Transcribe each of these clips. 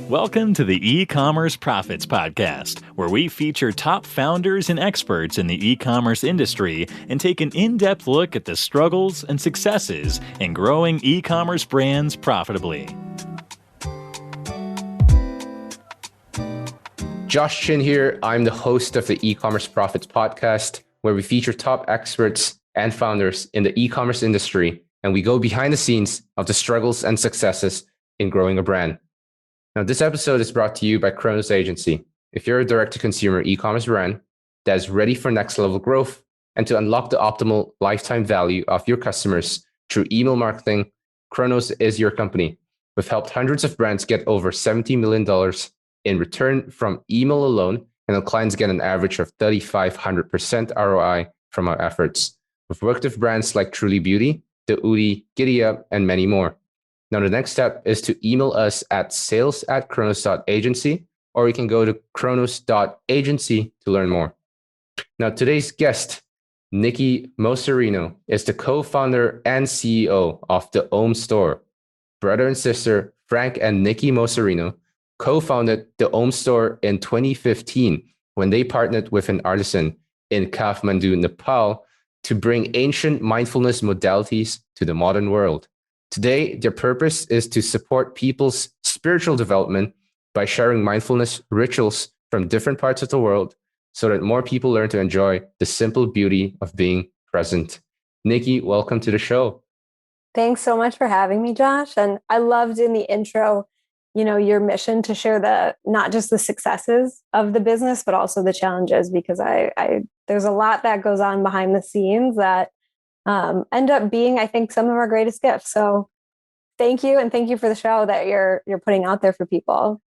Welcome to the E-commerce Profits Podcast, where we feature top founders and experts in the e-commerce industry and take an in-depth look at the struggles and successes in growing e-commerce brands profitably. Josh Chin here. I'm the host of the E-commerce Profits Podcast, where we feature top experts and founders in the e-commerce industry, and we go behind the scenes of the struggles and successes in growing a brand. Now, this episode is brought to you by Chronos.agency. If you're a direct-to-consumer e-commerce brand that is ready for next-level growth and to unlock the optimal lifetime value of your customers through email marketing, Chronos is your company. We've helped hundreds of brands get over $70 million in return from email alone, and our clients get an average of 3,500% ROI from our efforts. We've worked with brands like Truly Beauty, The Udi, Giddyup, and many more. Now, the next step is to email us at sales@chronos.agency, or you can go to chronos.agency to learn more. Now, today's guest, Nikki Mocerino, is the co-founder and CEO of the Ohm Store. Brother and sister, Frank and Nikki Mocerino, co-founded the Ohm Store in 2015 when they partnered with an artisan in Kathmandu, Nepal, to bring ancient mindfulness modalities to the modern world. Today, their purpose is to support people's spiritual development by sharing mindfulness rituals from different parts of the world so that more people learn to enjoy the simple beauty of being present. Nikki, welcome to the show. Thanks so much for having me, Josh. And I loved in the intro, your mission to share not just the successes of the business, but also the challenges, because there's a lot that goes on behind the scenes that end up being, I think, some of our greatest gifts. So thank you. And thank you for the show that you're putting out there for people.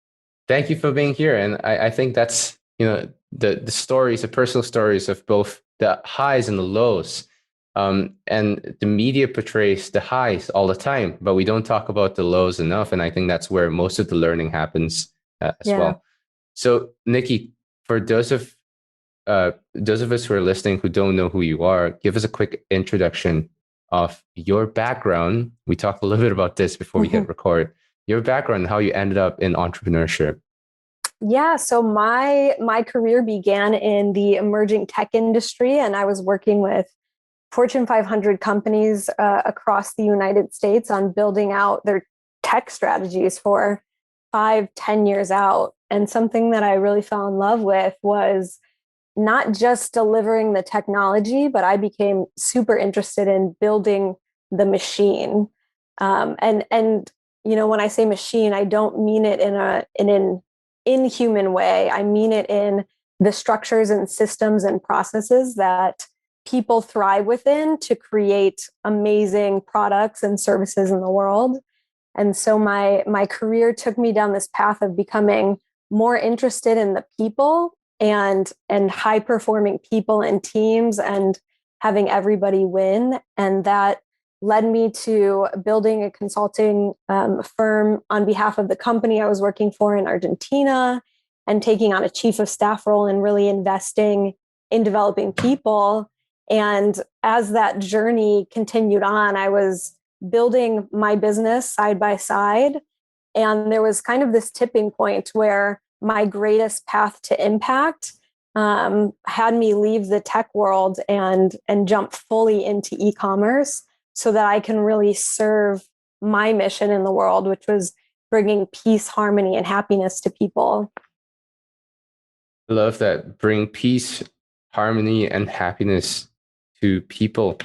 Thank you for being here. And I think that's, the stories, the personal stories of both the highs and the lows. And the media portrays the highs all the time, but we don't talk about the lows enough. And I think that's where most of the learning happens as well. So Nikki, for those of us who are listening who don't know who you are, give us a quick introduction of your background. We talked a little bit about this before we hit record. Your background, how you ended up in entrepreneurship. Yeah, so my career began in the emerging tech industry, and I was working with Fortune 500 companies across the United States on building out their tech strategies for 5-10 years out. And something that I really fell in love with was not just delivering the technology, but I became super interested in building the machine. And when I say machine, I don't mean it in an inhuman way. I mean it in the structures and systems and processes that people thrive within to create amazing products and services in the world. And so my career took me down this path of becoming more interested in the people and high performing people and teams and having everybody win. And that led me to building a consulting firm on behalf of the company I was working for in Argentina and taking on a chief of staff role and really investing in developing people. And as that journey continued on, I was building my business side by side. And there was kind of this tipping point where my greatest path to impact had me leave the tech world and jump fully into e-commerce so that I can really serve my mission in the world, which was bringing peace, harmony, and happiness to people. I love that. Bring peace, harmony, and happiness to people.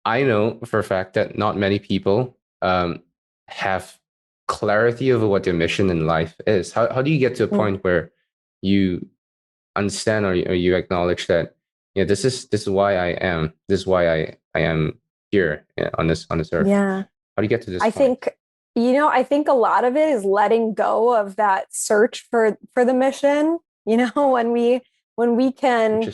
I know for a fact that not many people have clarity over what their mission in life is. How do you get to a point where you understand or you acknowledge that this is why I am, this is why I am here on this earth? Yeah. How do you get to this I point? I think a lot of it is letting go of that search for the mission. When we can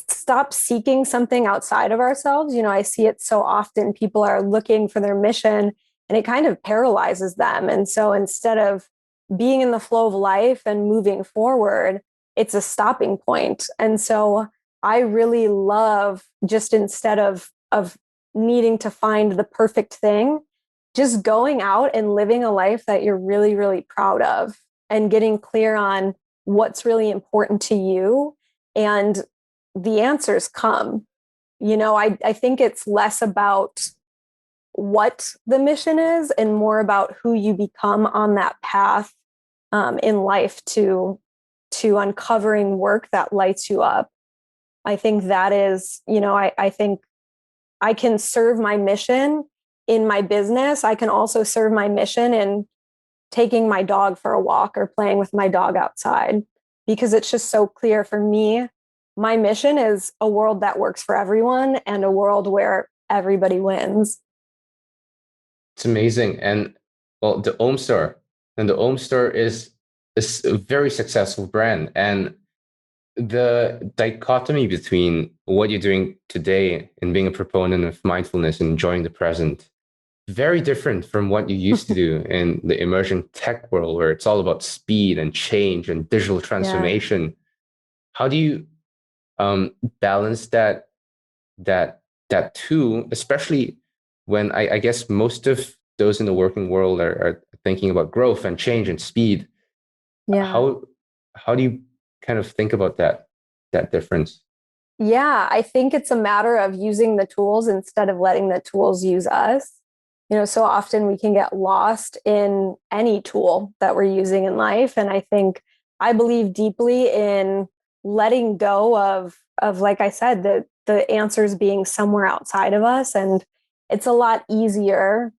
stop seeking something outside of ourselves. I see it so often. People are looking for their mission and it kind of paralyzes them. And so instead of being in the flow of life and moving forward, it's a stopping point. And so I really love, just instead of needing to find the perfect thing, just going out and living a life that you're really, really proud of and getting clear on what's really important to you. And the answers come. I think it's less about what the mission is and more about who you become on that path in life to uncovering work that lights you up. I think that is, I think I can serve my mission in my business. I can also serve my mission in taking my dog for a walk or playing with my dog outside, because it's just so clear for me. My mission is a world that works for everyone and a world where everybody wins. It's amazing. And well, the Ohm Store, is a very successful brand. And the dichotomy between what you're doing today and being a proponent of mindfulness and enjoying the present, very different from what you used to do in the emerging tech world, where it's all about speed and change and digital transformation. Yeah. How do you balance that too, especially when I guess most of those in the working world are thinking about growth and change and speed? Yeah. How do you kind of think about that difference? Yeah, I think it's a matter of using the tools instead of letting the tools use us. So often we can get lost in any tool that we're using in life. And I believe deeply in letting go of like I said, the answers being somewhere outside of us. And it's a lot easier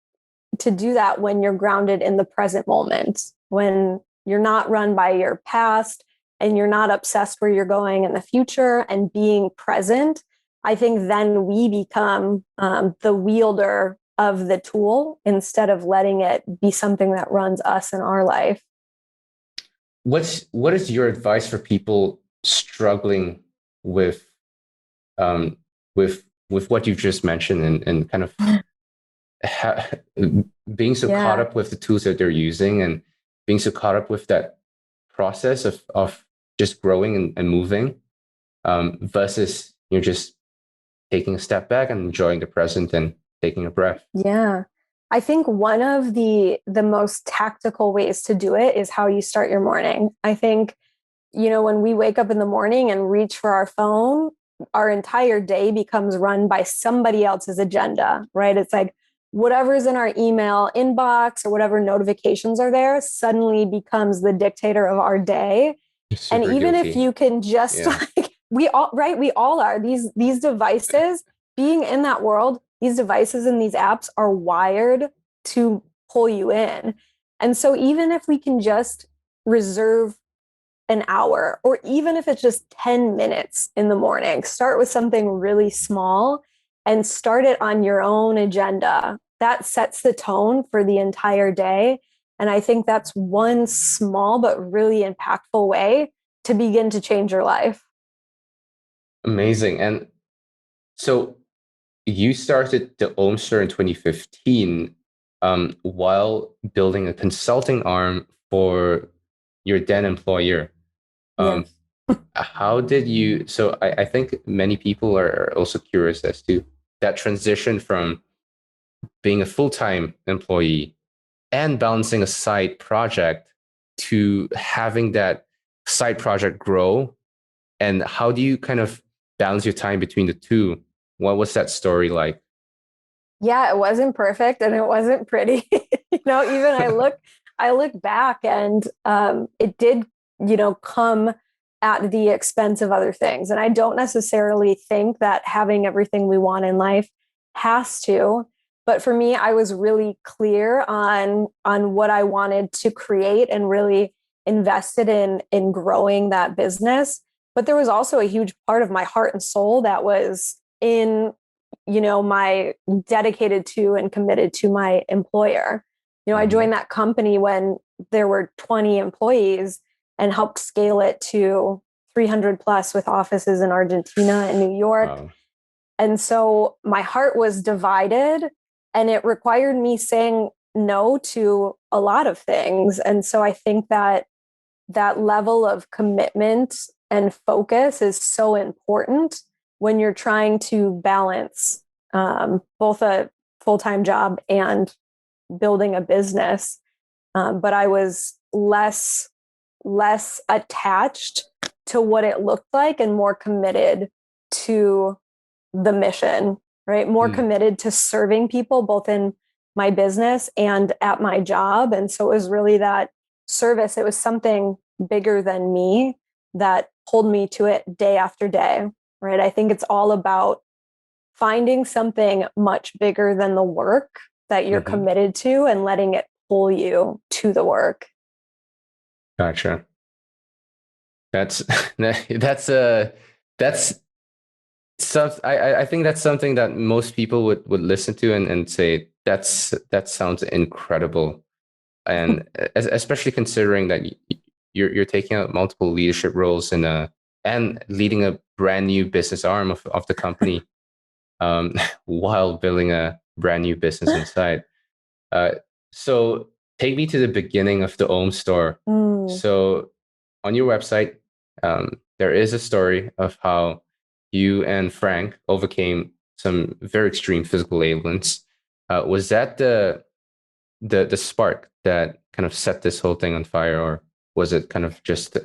to do that when you're grounded in the present moment, when you're not run by your past and you're not obsessed where you're going in the future, and being present. I think then we become the wielder of the tool instead of letting it be something that runs us in our life. What is your advice for people struggling with what you've just mentioned, and kind of being so caught up with the tools that they're using, and being so caught up with that process of just growing and moving, versus you're just taking a step back and enjoying the present and taking a breath? Yeah. I think one of the most tactical ways to do it is how you start your morning. I think, when we wake up in the morning and reach for our phone, our entire day becomes run by somebody else's agenda, right? It's like whatever's in our email inbox or whatever notifications are there suddenly becomes the dictator of our day. Super and even guilty. If you can just we all are these devices being in that world. These devices and these apps are wired to pull you in. And so even if we can just reserve an hour, or even if it's just 10 minutes in the morning, start with something really small and start it on your own agenda. That sets the tone for the entire day. And I think that's one small but really impactful way to begin to change your life. Amazing. And so you started the Ohm Store in 2015, while building a consulting arm for your then employer. Yes. How did you? So I think many people are also curious as to that transition from being a full-time employee and balancing a side project to having that side project grow. And how do you kind of balance your time between the two? What was that story like? Yeah, it wasn't perfect and it wasn't pretty. Even I look back, and it did, come at the expense of other things. And I don't necessarily think that having everything we want in life has to. But for me, I was really clear on what I wanted to create and really invested in growing that business. But there was also a huge part of my heart and soul that was in, my dedicated to and committed to my employer. I joined that company when there were 20 employees and helped scale it to 300 plus with offices in Argentina and New York. Wow. And so my heart was divided, and it required me saying no to a lot of things. And so I think that level of commitment and focus is so important when you're trying to balance both a full-time job and building a business, but I was less attached to what it looked like and more committed to the mission, right? More committed to serving people, both in my business and at my job. And so it was really that service. It was something bigger than me that pulled me to it day after day, right? I think it's all about finding something much bigger than the work that you're committed to and letting it pull you to the work. Gotcha. That's I think that's something that most people would listen to and say that sounds incredible, and especially considering that you're taking out multiple leadership roles and leading a brand new business arm of the company, while building a brand new business inside. So take me to the beginning of the Ohm Store. So on your website, there is a story of how you and Frank overcame some very extreme physical ailments. Was that the spark that kind of set this whole thing on fire, or was it kind of just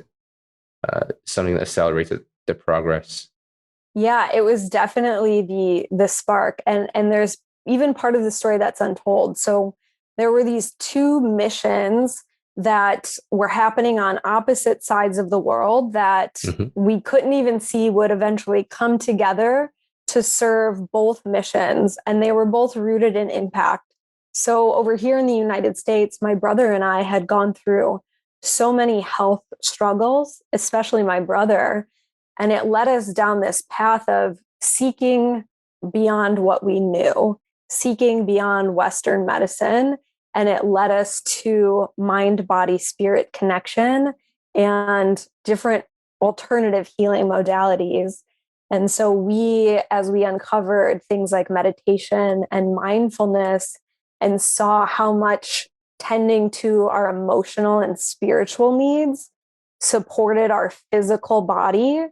something that accelerated the progress? Yeah, it was definitely the spark, and there's even part of the story that's untold. So there were these two missions that were happening on opposite sides of the world that we couldn't even see would eventually come together to serve both missions. And they were both rooted in impact. So over here in the United States, my brother and I had gone through so many health struggles, especially my brother. And it led us down this path of seeking beyond what we knew, seeking beyond Western medicine. And it led us to mind, body, spirit connection and different alternative healing modalities. And so as we uncovered things like meditation and mindfulness and saw how much tending to our emotional and spiritual needs supported our physical body,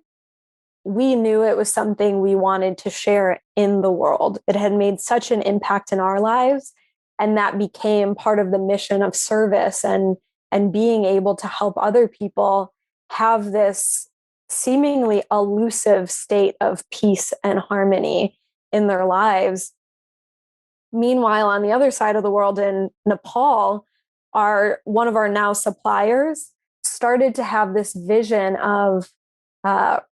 we knew it was something we wanted to share in the world. It had made such an impact in our lives. And that became part of the mission of service and being able to help other people have this seemingly elusive state of peace and harmony in their lives. Meanwhile, on the other side of the world in Nepal, one of our now suppliers started to have this vision of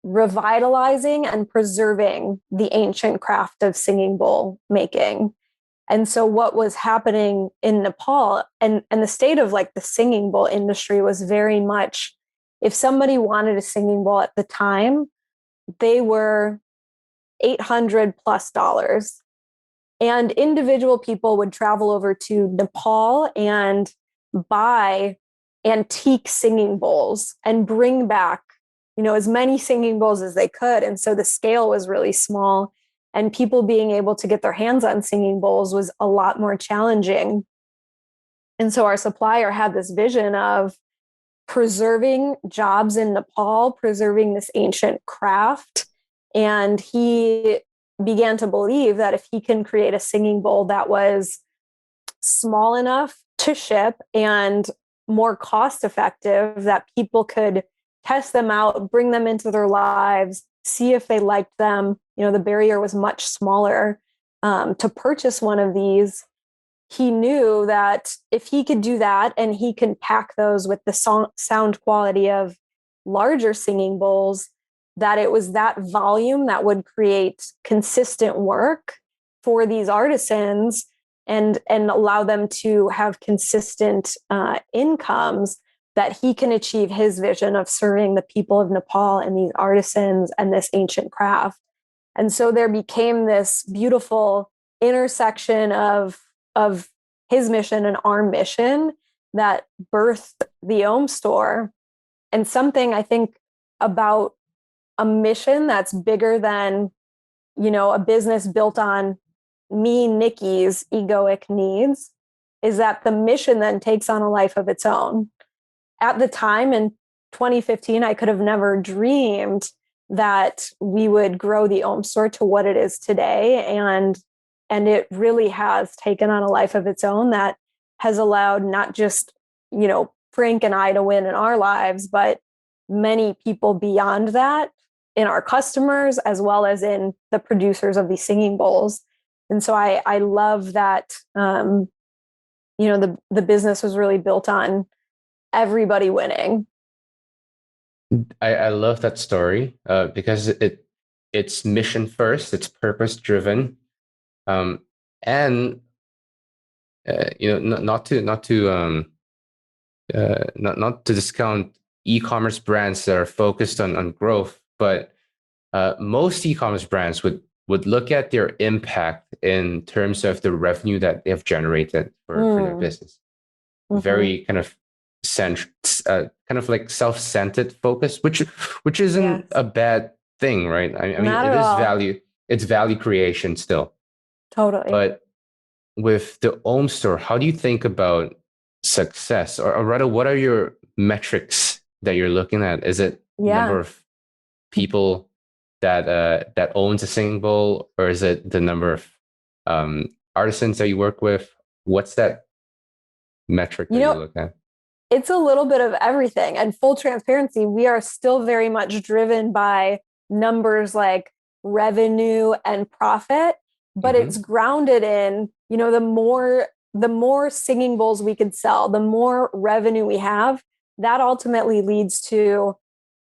revitalizing and preserving the ancient craft of singing bowl making. And so what was happening in Nepal and the state of like the singing bowl industry was very much, if somebody wanted a singing bowl at the time, they were $800+. And individual people would travel over to Nepal and buy antique singing bowls and bring back, as many singing bowls as they could. And so the scale was really small. And people being able to get their hands on singing bowls was a lot more challenging. And so our supplier had this vision of preserving jobs in Nepal, preserving this ancient craft. And he began to believe that if he can create a singing bowl that was small enough to ship and more cost effective, that people could test them out, bring them into their lives, see if they liked them. The barrier was much smaller to purchase one of these. He knew that if he could do that and he can pack those with the sound quality of larger singing bowls, that it was that volume that would create consistent work for these artisans and allow them to have consistent incomes, that he can achieve his vision of serving the people of Nepal and these artisans and this ancient craft. And so there became this beautiful intersection of his mission and our mission that birthed the Ohm Store. And something I think about a mission that's bigger than, a business built on me, Nikki's egoic needs, is that the mission then takes on a life of its own. At the time in 2015, I could have never dreamed that we would grow the Ohm Store to what it is today. And it really has taken on a life of its own that has allowed not just, Frank and I to win in our lives, but many people beyond that, in our customers, as well as in the producers of these singing bowls. And so I love that, the business was really built on everybody winning. I love that story because it's mission first, it's purpose driven, and not to discount e-commerce brands that are focused on growth, but most e-commerce brands would look at their impact in terms of the revenue that they've generated for their business. Mm-hmm. Very kind of kind of like self-centered focus, which isn't a bad thing, right? I mean, it is value. It's value creation still. Totally. But with the Ohm Store, how do you think about success, or rather, what are your metrics that you're looking at? Is it number of people that owns a singing bowl, or is it the number of artisans that you work with? What's that metric that you look at? It's a little bit of everything. And full transparency, we are still very much driven by numbers like revenue and profit, but it's grounded in, the more singing bowls we could sell, the more revenue we have, that ultimately leads to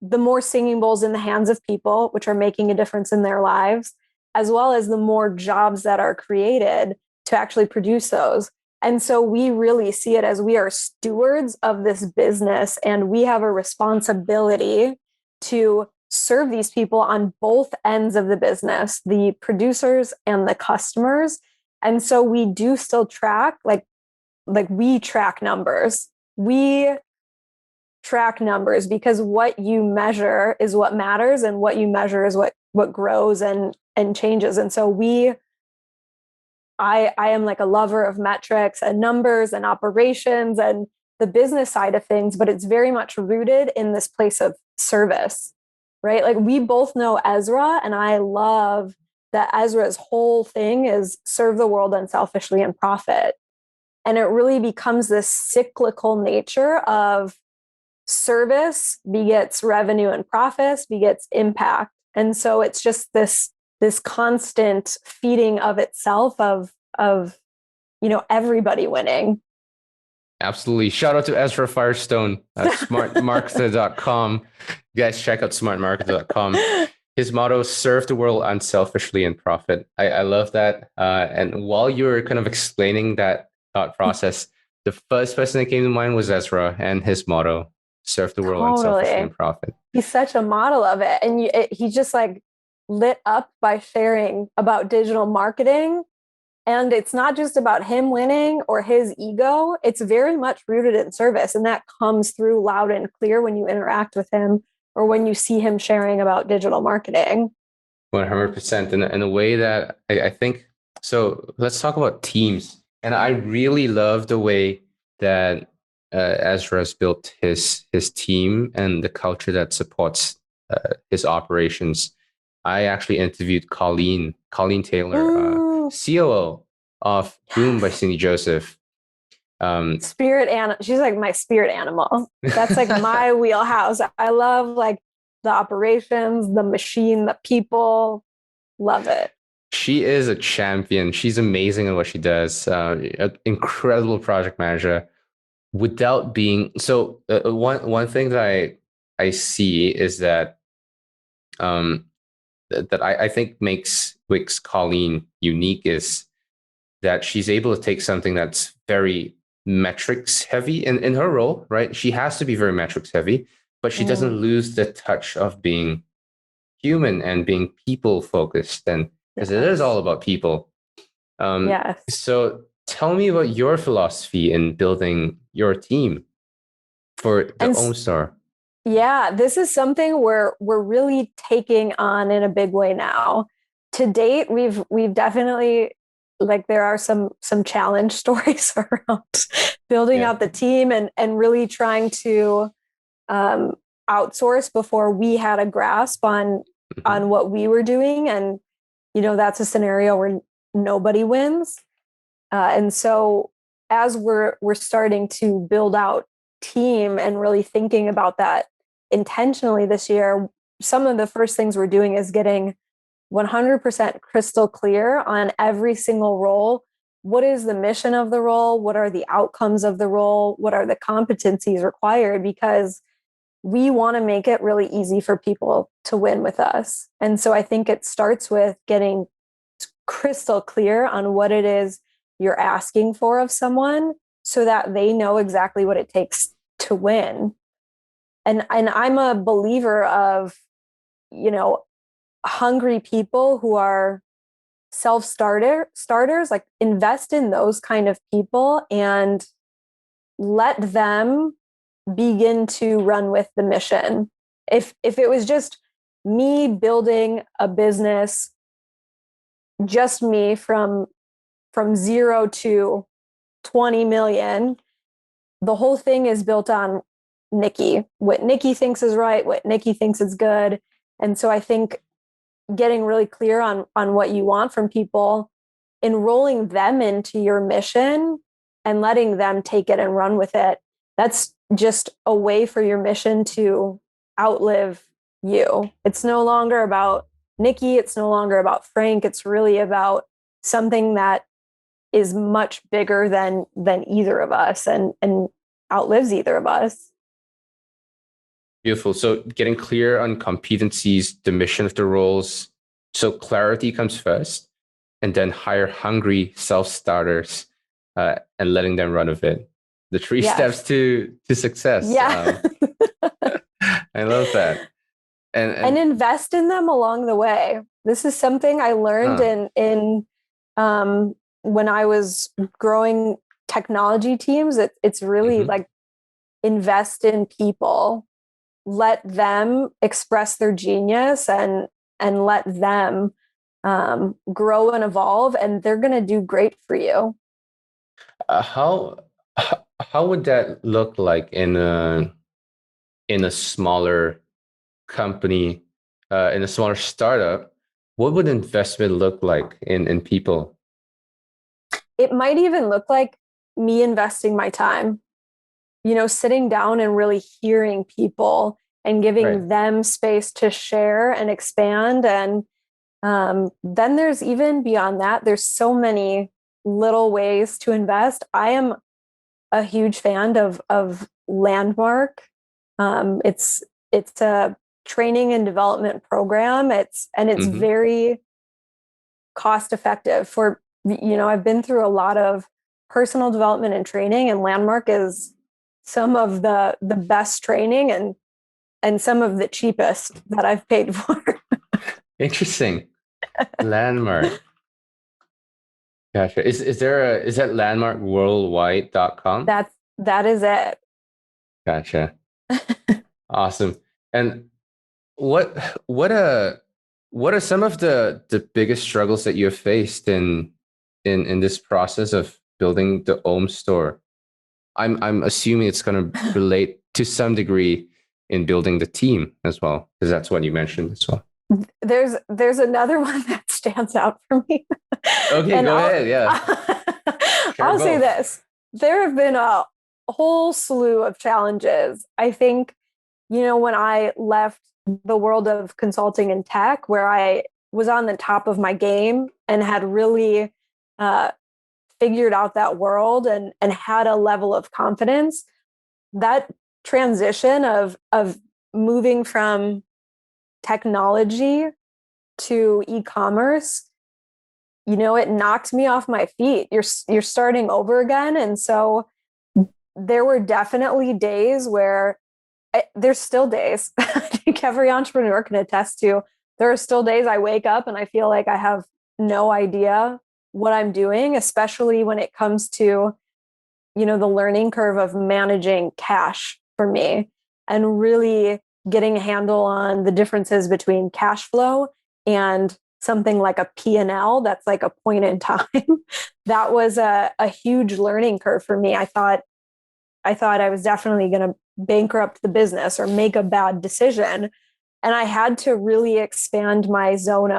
the more singing bowls in the hands of people, which are making a difference in their lives, as well as the more jobs that are created to actually produce those. And so we really see it as we are stewards of this business, and we have a responsibility to serve these people on both ends of the business, the producers and the customers. And so we do still track, like we track numbers. We track numbers because what you measure is what matters, and what you measure is what grows and changes. And so I am like a lover of metrics and numbers and operations and the business side of things, but it's very much rooted in this place of service, right? Like we both know Ezra, and I love that Ezra's whole thing is serve the world unselfishly and profit. And it really becomes this cyclical nature of service begets revenue, and profits begets impact. And so it's just this constant feeding of itself of everybody winning. Absolutely. Shout out to Ezra Firestone at smartmarketer.com. You guys check out smartmarketer.com. His motto, serve the world unselfishly and profit. I love that. And while you were kind of explaining that thought process, the first person that came to mind was Ezra and his motto, serve the world unselfishly and profit. He's such a model of it. And he just like lit up by sharing about digital marketing. And it's not just about him winning or his ego. It's very much rooted in service. And that comes through loud and clear when you interact with him or when you see him sharing about digital marketing. 100%. In a way that I think, so let's talk about teams. And I really love the way that Ezra has built his team and the culture that supports his operations. I actually interviewed Colleen Taylor, COO of Boom by Cindy Joseph. Spirit animal. She's like my spirit animal. That's like my wheelhouse. I love like the operations, the machine, the people. Love it. She is a champion. She's amazing at what she does. Incredible project manager. Without being so, one thing that I see is that that I think makes Colleen unique is that she's able to take something that's very metrics heavy in her role, right? She has to be very metrics heavy, but she doesn't lose the touch of being human and being people focused, and because it is all about people. Yes. So tell me about your philosophy in building your team for the Ohm Store. Yeah, this is something we're really taking on in a big way now. To date, we've definitely, like, there are some challenge stories around building out the team and really trying to outsource before we had a grasp on what we were doing. And, that's a scenario where nobody wins. And so as we're starting to build out team and really thinking about that intentionally this year, some of the first things we're doing is getting 100% crystal clear on every single role. What is the mission of the role? What are the outcomes of the role? What are the competencies required? Because we want to make it really easy for people to win with us. And so I think it starts with getting crystal clear on what it is you're asking for of someone so that they know exactly what it takes to win. And I'm a believer of, hungry people who are starters, like invest in those kind of people and let them begin to run with the mission. If it was just me building a business, just me from 0 to 20 million, the whole thing is built on Nikki, what Nikki thinks is right, what Nikki thinks is good. And so I think getting really clear on what you want from people, enrolling them into your mission and letting them take it and run with it. That's just a way for your mission to outlive you. It's no longer about Nikki. It's no longer about Frank. It's really about something that is much bigger than either of us and outlives either of us. Beautiful. So getting clear on competencies, the mission of the roles. So clarity comes first, and then hire hungry self-starters and letting them run with it. The 3 steps to success. Yeah. I love that. And invest in them along the way. This is something I learned in when I was growing technology teams. It's really like invest in people. Let them express their genius and let them grow and evolve, and they're going to do great for you. How would that look like in a smaller company, in a smaller startup? What would investment look like in people? It might even look like me investing my time. Sitting down and really hearing people and giving them space to share and expand. And then there's even beyond that, there's so many little ways to invest. I am a huge fan of Landmark. It's a training and development program. It's very cost effective for, I've been through a lot of personal development and training, and Landmark is some of the best training and some of the cheapest that I've paid for. Interesting. Landmark. Gotcha. Is that landmarkworldwide.com? That is it. Gotcha. Awesome. And what are some of the biggest struggles that you have faced in this process of building the Ohm Store? I'm assuming it's going to relate to some degree in building the team as well, because that's what you mentioned as well. There's another one that stands out for me. Okay, go ahead. Yeah. I'll say this. There have been a whole slew of challenges. I think, when I left the world of consulting and tech, where I was on the top of my game and had really figured out that world and had a level of confidence, that transition of moving from technology to e-commerce, it knocked me off my feet. You're starting over again. And so there were definitely days where there's still days, I think every entrepreneur can attest to, there are still days I wake up and I feel like I have no idea what I'm doing, especially when it comes to, the learning curve of managing cash for me and really getting a handle on the differences between cash flow and something like a P&L that's like a point in time. That was a huge learning curve for me. I thought I was definitely going to bankrupt the business or make a bad decision. And I had to really expand my zone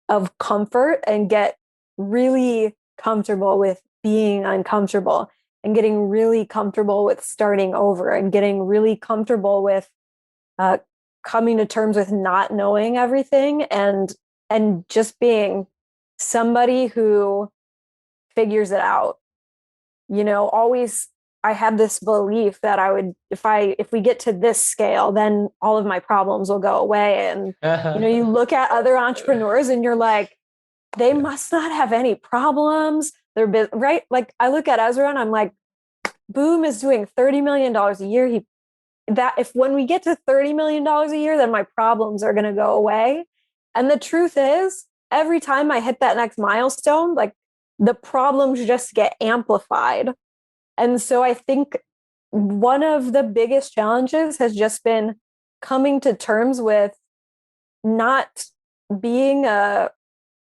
of comfort and get really comfortable with being uncomfortable and getting really comfortable with starting over and getting really comfortable with coming to terms with not knowing everything and just being somebody who figures it out. Always I had this belief that I would, if we get to this scale, then all of my problems will go away. And, you look at other entrepreneurs and you're like, they must not have any problems. They're right. Like I look at Ezra and I'm like, Boom is doing $30 million a year. If when we get to $30 million a year, then my problems are going to go away. And the truth is, every time I hit that next milestone, like the problems just get amplified. And so I think one of the biggest challenges has just been coming to terms with not being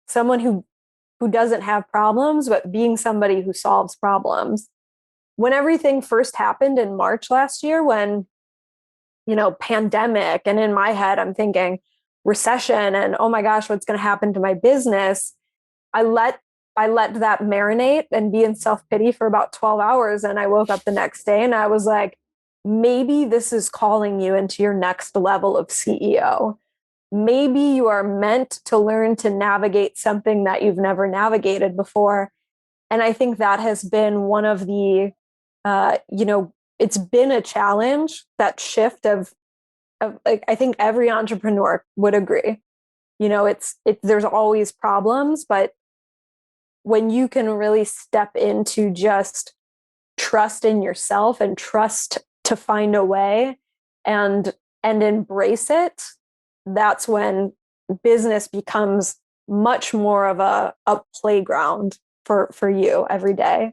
someone who doesn't have problems, but being somebody who solves problems. When everything first happened in March last year, when, pandemic, and in my head, I'm thinking recession and, oh my gosh, what's going to happen to my business? I let that marinate and be in self-pity for about 12 hours. And I woke up the next day and I was like, maybe this is calling you into your next level of CEO. Maybe you are meant to learn to navigate something that you've never navigated before. And I think that has been one of the, it's been a challenge, that shift of like, I think every entrepreneur would agree, there's always problems, but when you can really step into just trust in yourself and trust to find a way and embrace it, that's when business becomes much more of a playground for you every day.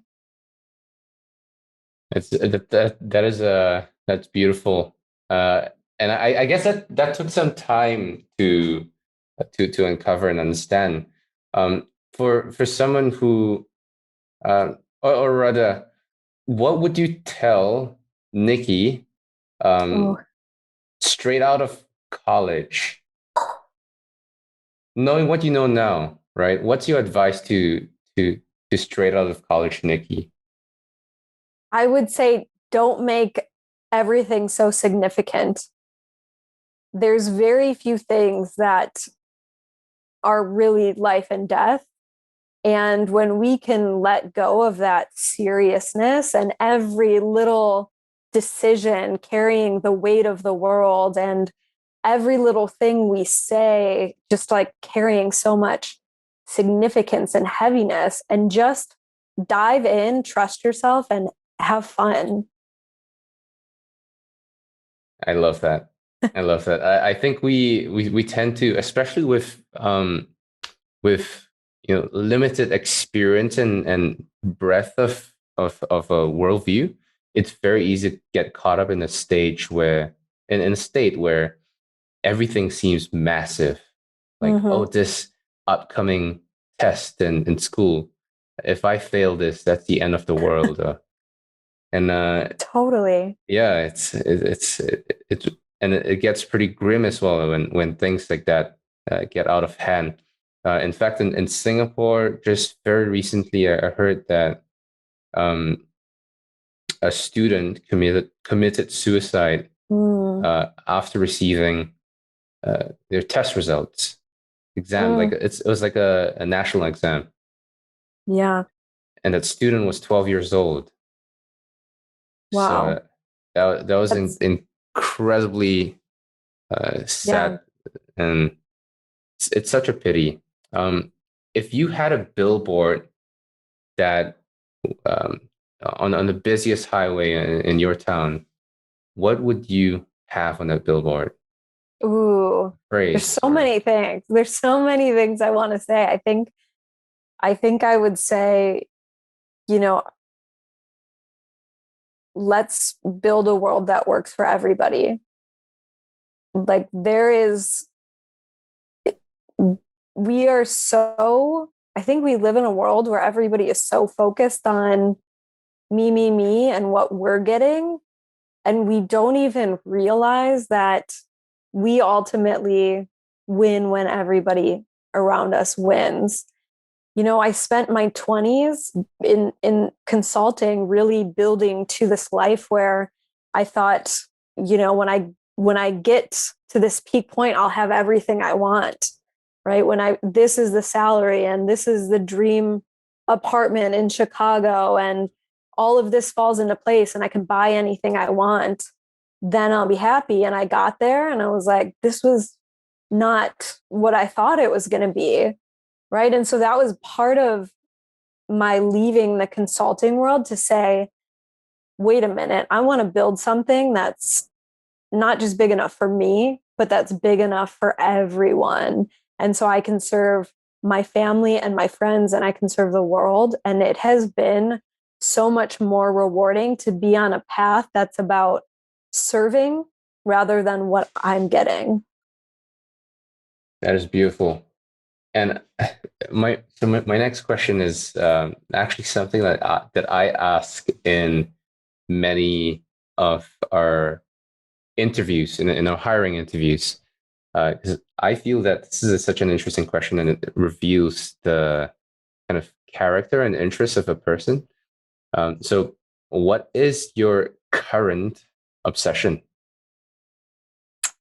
That's beautiful. And I guess that took some time to uncover and understand. For someone who, or rather, what would you tell Nikki, straight out of college, knowing what you know now, right? What's your advice to straight out of college Nikki? I would say, don't make everything so significant. There's very few things that are really life and death. And when we can let go of that seriousness and every little decision carrying the weight of the world and every little thing we say, just like carrying so much significance and heaviness, and just dive in, trust yourself, and have fun. I love that. I love that. I think we tend to, especially with limited experience and breadth of a worldview, it's very easy to get caught up in a state where everything seems massive. Like, oh, this upcoming test in school, if I fail this, that's the end of the world. And totally. Yeah, it's and it gets pretty grim as well when things like that get out of hand. In fact, in Singapore, just very recently, I heard that a student committed suicide after receiving their test results, exam. Like it was like a national exam. Yeah. And that student was 12 years old. Wow. So that was incredibly sad, and it's such a pity. If you had a billboard that on the busiest highway in your town, what would you have on that billboard? Ooh, there's so many things. There's so many things I want to say. I think I would say, let's build a world that works for everybody. Like I think we live in a world where everybody is so focused on me, and what we're getting. And we don't even realize that we ultimately win when everybody around us wins. I spent my 20s in consulting, really building to this life where I thought, when I get to this peak point, I'll have everything I want, right? This is the salary and this is the dream apartment in Chicago and all of this falls into place and I can buy anything I want, then I'll be happy. And I got there and I was like, this was not what I thought it was going to be. Right. And so that was part of my leaving the consulting world to say, wait a minute, I want to build something that's not just big enough for me, but that's big enough for everyone. And so I can serve my family and my friends and I can serve the world. And it has been so much more rewarding to be on a path that's about serving rather than what I'm getting. That is beautiful. And my next question is actually something that I ask in many of our interviews, in our hiring interviews, because I feel that this is such an interesting question and it reveals the kind of character and interests of a person. So what is your current obsession?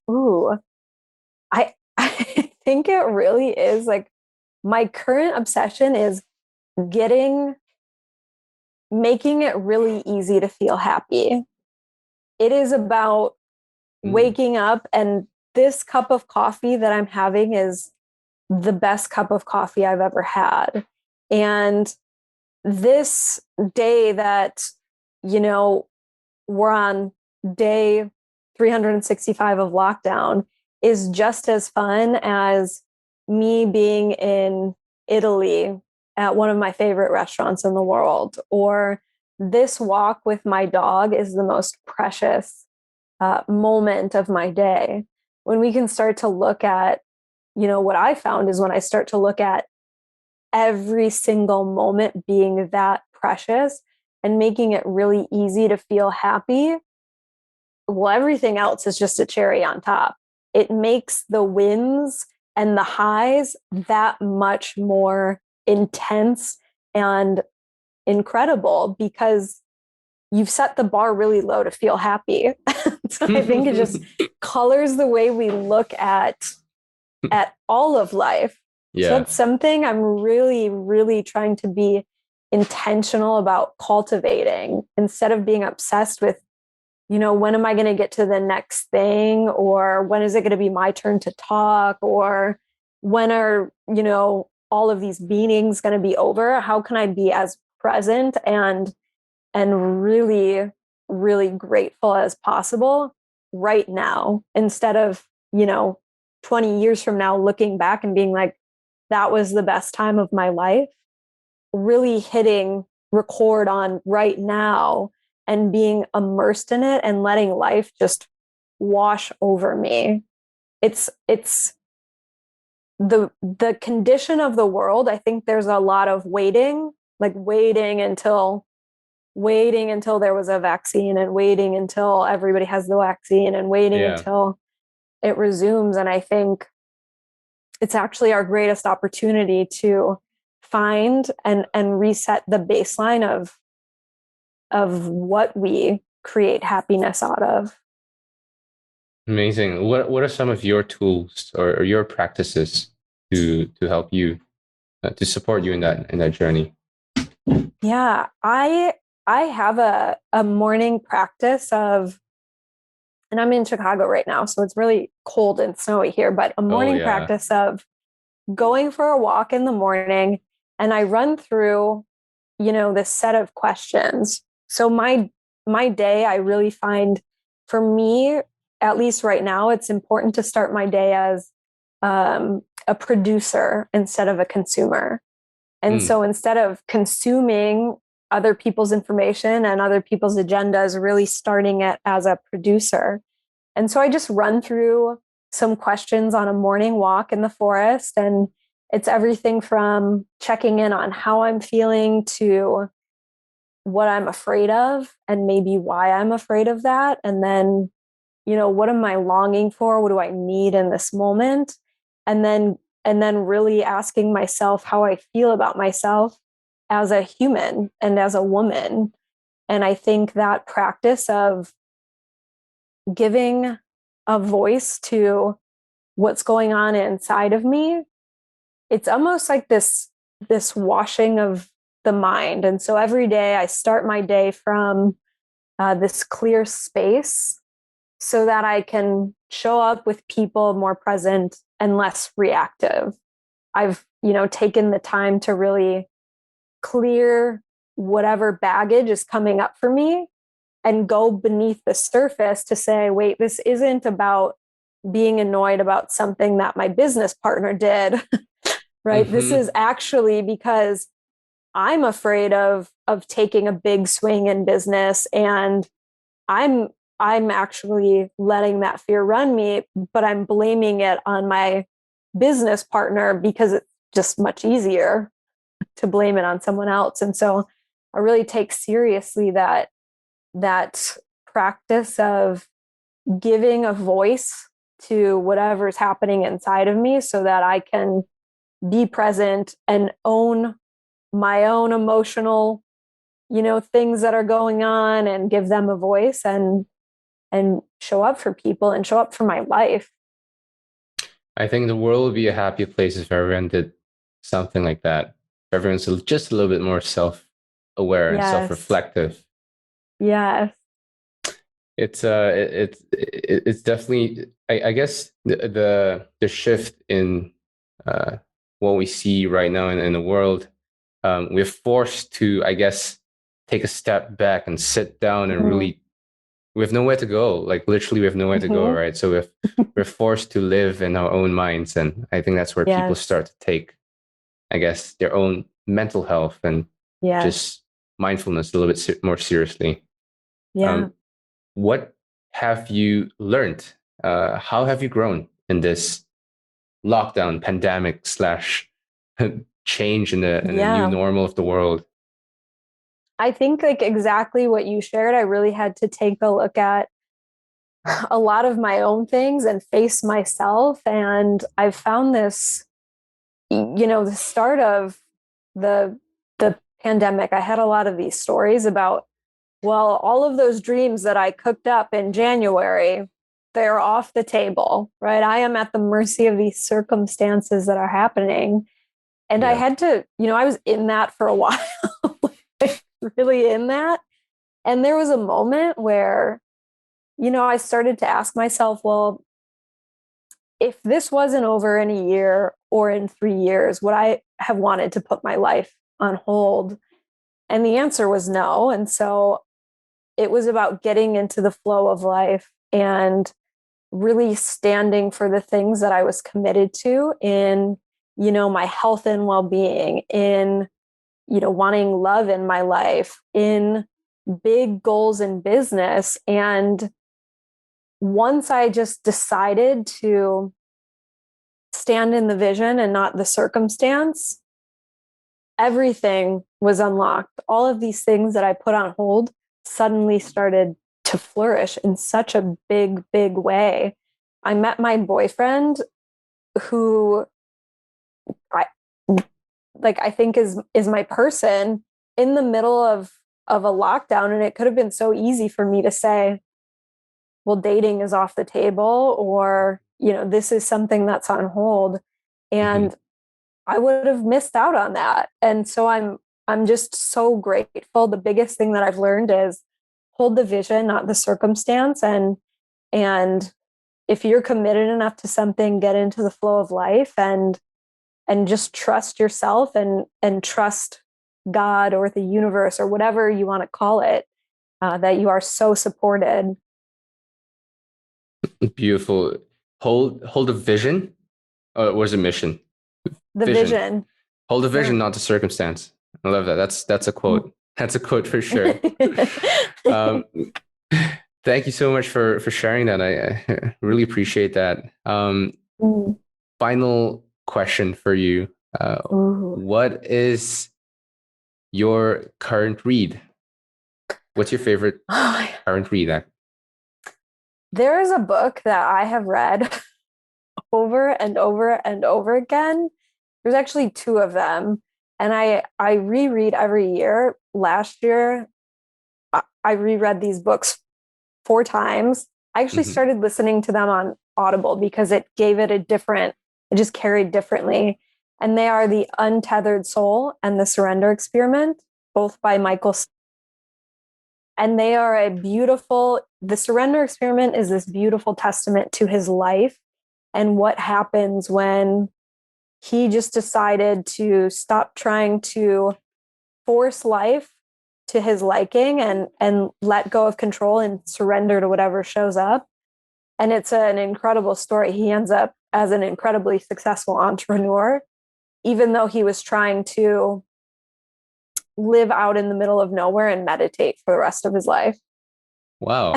Ooh, I think it really is like my current obsession is making it really easy to feel happy. It is about waking up and this cup of coffee that I'm having is the best cup of coffee I've ever had. And this day that, we're on day 365 of lockdown is just as fun as me being in Italy at one of my favorite restaurants in the world. Or this walk with my dog is the most precious moment of my day. When we can start to look at, what I found is when I start to look at every single moment being that precious and making it really easy to feel happy, well, everything else is just a cherry on top. It makes the wins and the highs that much more intense and incredible because you've set the bar really low to feel happy. So I think it just colors the way we look at all of life. Yeah. So that's something I'm really, really trying to be intentional about cultivating instead of being obsessed with, when am I going to get to the next thing? Or when is it going to be my turn to talk? Or when are, all of these meetings going to be over? How can I be as present and really, really grateful as possible right now instead of, 20 years from now looking back and being like, that was the best time of my life. Really hitting record on right now and being immersed in it and letting life just wash over me. It's the condition of the world. I think there's a lot of waiting until there was a vaccine and waiting until everybody has the vaccine and waiting until it resumes. And I think it's actually our greatest opportunity to find and reset the baseline of what we create happiness out of. Amazing. What are some of your tools or your practices to help you to support you in that journey? Yeah, I have a morning practice of, and I'm in Chicago right now, so it's really cold and snowy here, but a morning practice of going for a walk in the morning, and I run through, this set of questions. So my day, I really find, for me, at least right now, it's important to start my day as a producer instead of a consumer. And so instead of consuming other people's information and other people's agendas, really starting it as a producer. And so I just run through some questions on a morning walk in the forest. And it's everything from checking in on how I'm feeling to what I'm afraid of and maybe why I'm afraid of that. And then, what am I longing for? What do I need in this moment? And then and then really asking myself how I feel about myself as a human and as a woman. And I think that practice of giving a voice to what's going on inside of me, it's almost like this washing of the mind. And so every day I start my day from this clear space so that I can show up with people more present and less reactive. I've, taken the time to really clear whatever baggage is coming up for me and go beneath the surface to say, wait, this isn't about being annoyed about something that my business partner did, right? This is actually because I'm afraid of taking a big swing in business, and I'm actually letting that fear run me, but I'm blaming it on my business partner because it's just much easier to blame it on someone else. And so I really take seriously that practice of giving a voice to whatever's happening inside of me so that I can be present and own my own emotional, things that are going on, and give them a voice and show up for people and show up for my life. I think the world would be a happier place if everyone did something like that. Everyone's just a little bit more self-aware and self-reflective. Yes. It's definitely, I guess the shift in what we see right now in the world. We're forced to, I guess, take a step back and sit down and really, we have nowhere to go. Like literally, we have nowhere to go, right? So we're forced to live in our own minds, and I think that's where people start to take, I guess, their own mental health and just mindfulness a little bit more seriously. Yeah. What have you learned? How have you grown in this lockdown, pandemic / change in the new normal of the world? I think like exactly what you shared. I really had to take a look at a lot of my own things and face myself. And I've found this, the start of the pandemic, I had a lot of these stories about, well, all of those dreams that I cooked up in January, they're off the table, right? I am at the mercy of these circumstances that are happening. And I had to, I was in that for a while, really in that. And there was a moment where, I started to ask myself, well, if this wasn't over in a year or in 3 years, would I have wanted to put my life on hold? And the answer was no. And so it was about getting into the flow of life and really standing for the things that I was committed to in, my health and well-being, in, wanting love in my life, in big goals in business. And once I just decided to stand in the vision and not the circumstance, everything was unlocked. All of these things that I put on hold suddenly started to flourish in such a big, big way. I met my boyfriend, who I think is my person, in the middle of a lockdown. And it could have been so easy for me to say, well, dating is off the table, or, this is something that's on hold. And I would have missed out on that. And so I'm just so grateful. The biggest thing that I've learned is hold the vision, not the circumstance. And if you're committed enough to something, get into the flow of life and just trust yourself and trust God or the universe or whatever you want to call it, that you are so supported. Beautiful. Hold a vision. Or was a mission? The vision. Hold a vision, not the circumstance. I love that. That's a quote. That's a quote for sure. Thank you so much for sharing that. I really appreciate that. Final question for you. What is your current read? What's your favorite current read? There is a book that I have read over and over and over again. There's actually two of them. And I reread every year. Last year, I reread these books 4 times. I actually started listening to them on Audible because it gave it it just carried differently. And they are The Untethered Soul and The Surrender Experiment, both by Michael. And they are the Surrender Experiment is this beautiful testament to his life and what happens when he just decided to stop trying to force life to his liking and let go of control and surrender to whatever shows up. And it's an incredible story. He ends up as an incredibly successful entrepreneur, even though he was trying to live out in the middle of nowhere and meditate for the rest of his life. Wow.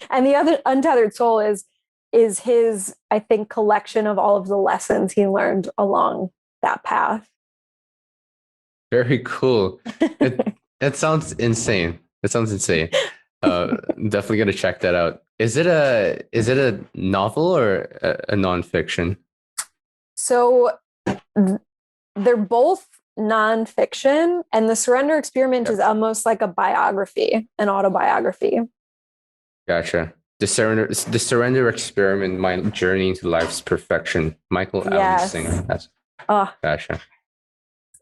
And the other Untethered Soul is his, I think, collection of all of the lessons he learned along that path. Very cool. That sounds insane. Definitely gonna check that out. Is it a novel or a nonfiction? So they're both nonfiction, and The Surrender Experiment is almost like a biography, an autobiography. Gotcha. The Surrender Experiment: My Journey into Life's Perfection. Michael Allen Singer. That's gotcha.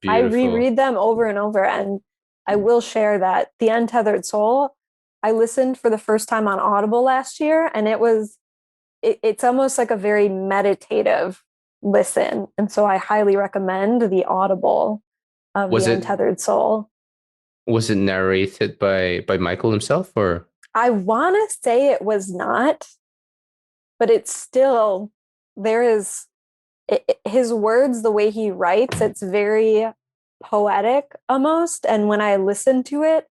Beautiful. I reread them over and over, and I will share that The Untethered Soul, I listened for the first time on Audible last year, and it's almost like a very meditative listen. And so I highly recommend the Audible of The Untethered Soul. Was it narrated by Michael himself, or? I want to say it was not, but it's still, his words, the way he writes, it's very poetic almost. And when I listened to it,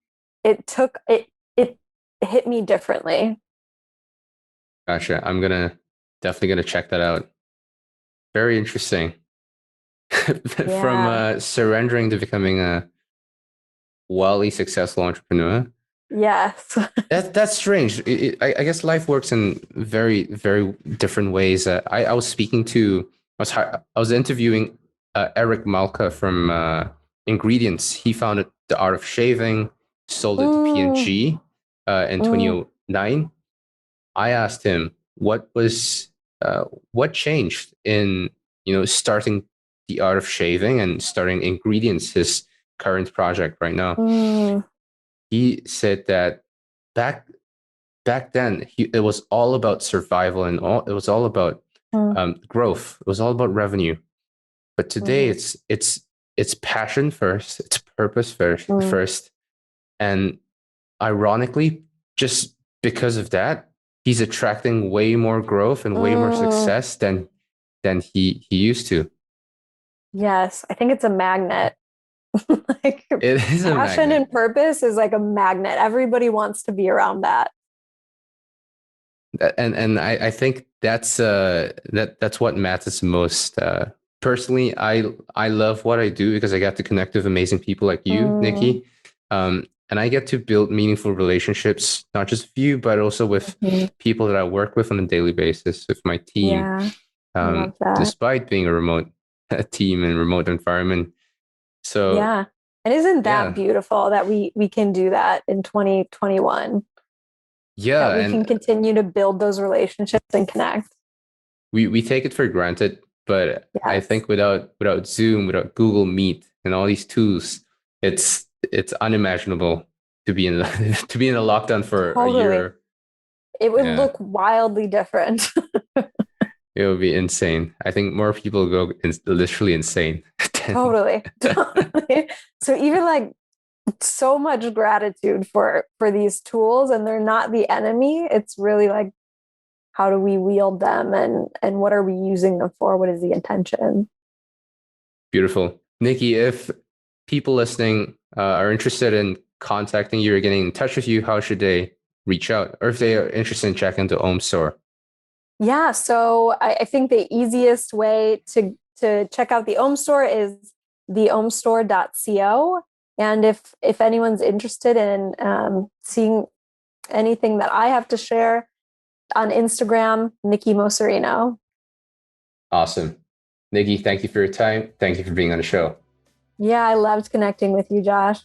it hit me differently. Gotcha. I'm definitely gonna check that out. Very interesting. From surrendering to becoming a wildly successful entrepreneur. Yes. That's strange. I guess life works in very, very different ways. I was interviewing Eric Malka from Ingredients. He founded The Art of Shaving, sold it to P&G in 2009. I asked him what changed in starting The Art of Shaving and starting Ingredients, his current project right now. He said that back then it was all about survival and it was all about growth. It was all about revenue. But today it's passion first, it's purpose first, and ironically, just because of that, he's attracting way more growth and way more success than he used to. Yes, I think it's a magnet. Like, it is passion and purpose is like a magnet. Everybody wants to be around that. And I think that's what matters most. Personally, I love what I do because I get to connect with amazing people like you, Nikki, and I get to build meaningful relationships, not just with you, but also with people that I work with on a daily basis, with my team. Despite being a remote team and remote environment. So yeah, and isn't that beautiful that we can do that in 2021? Yeah, that we can continue to build those relationships and connect. We take it for granted, but I think without Zoom, without Google Meet, and all these tools, it's unimaginable to be in a lockdown for a year. It would look wildly different. It would be insane. I think more people go literally insane. Totally. So even like so much gratitude for these tools, and they're not the enemy. It's really like, how do we wield them and what are we using them for? What is the intention? Beautiful. Nikki, if people listening are interested in contacting you or getting in touch with you, how should they reach out? Or if they are interested in checking the Ohm Store? Yeah, so I think the easiest way to check out the Ohm Store is theohmstore.co. And if anyone's interested in seeing anything that I have to share, on Instagram, Nikki Mocerino. Awesome. Nikki, thank you for your time. Thank you for being on the show. Yeah, I loved connecting with you, Josh.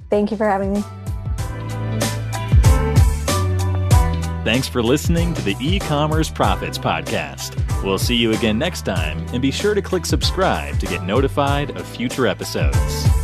Thank you for having me. Thanks for listening to the E-commerce Profits Podcast. We'll see you again next time, and be sure to click subscribe to get notified of future episodes.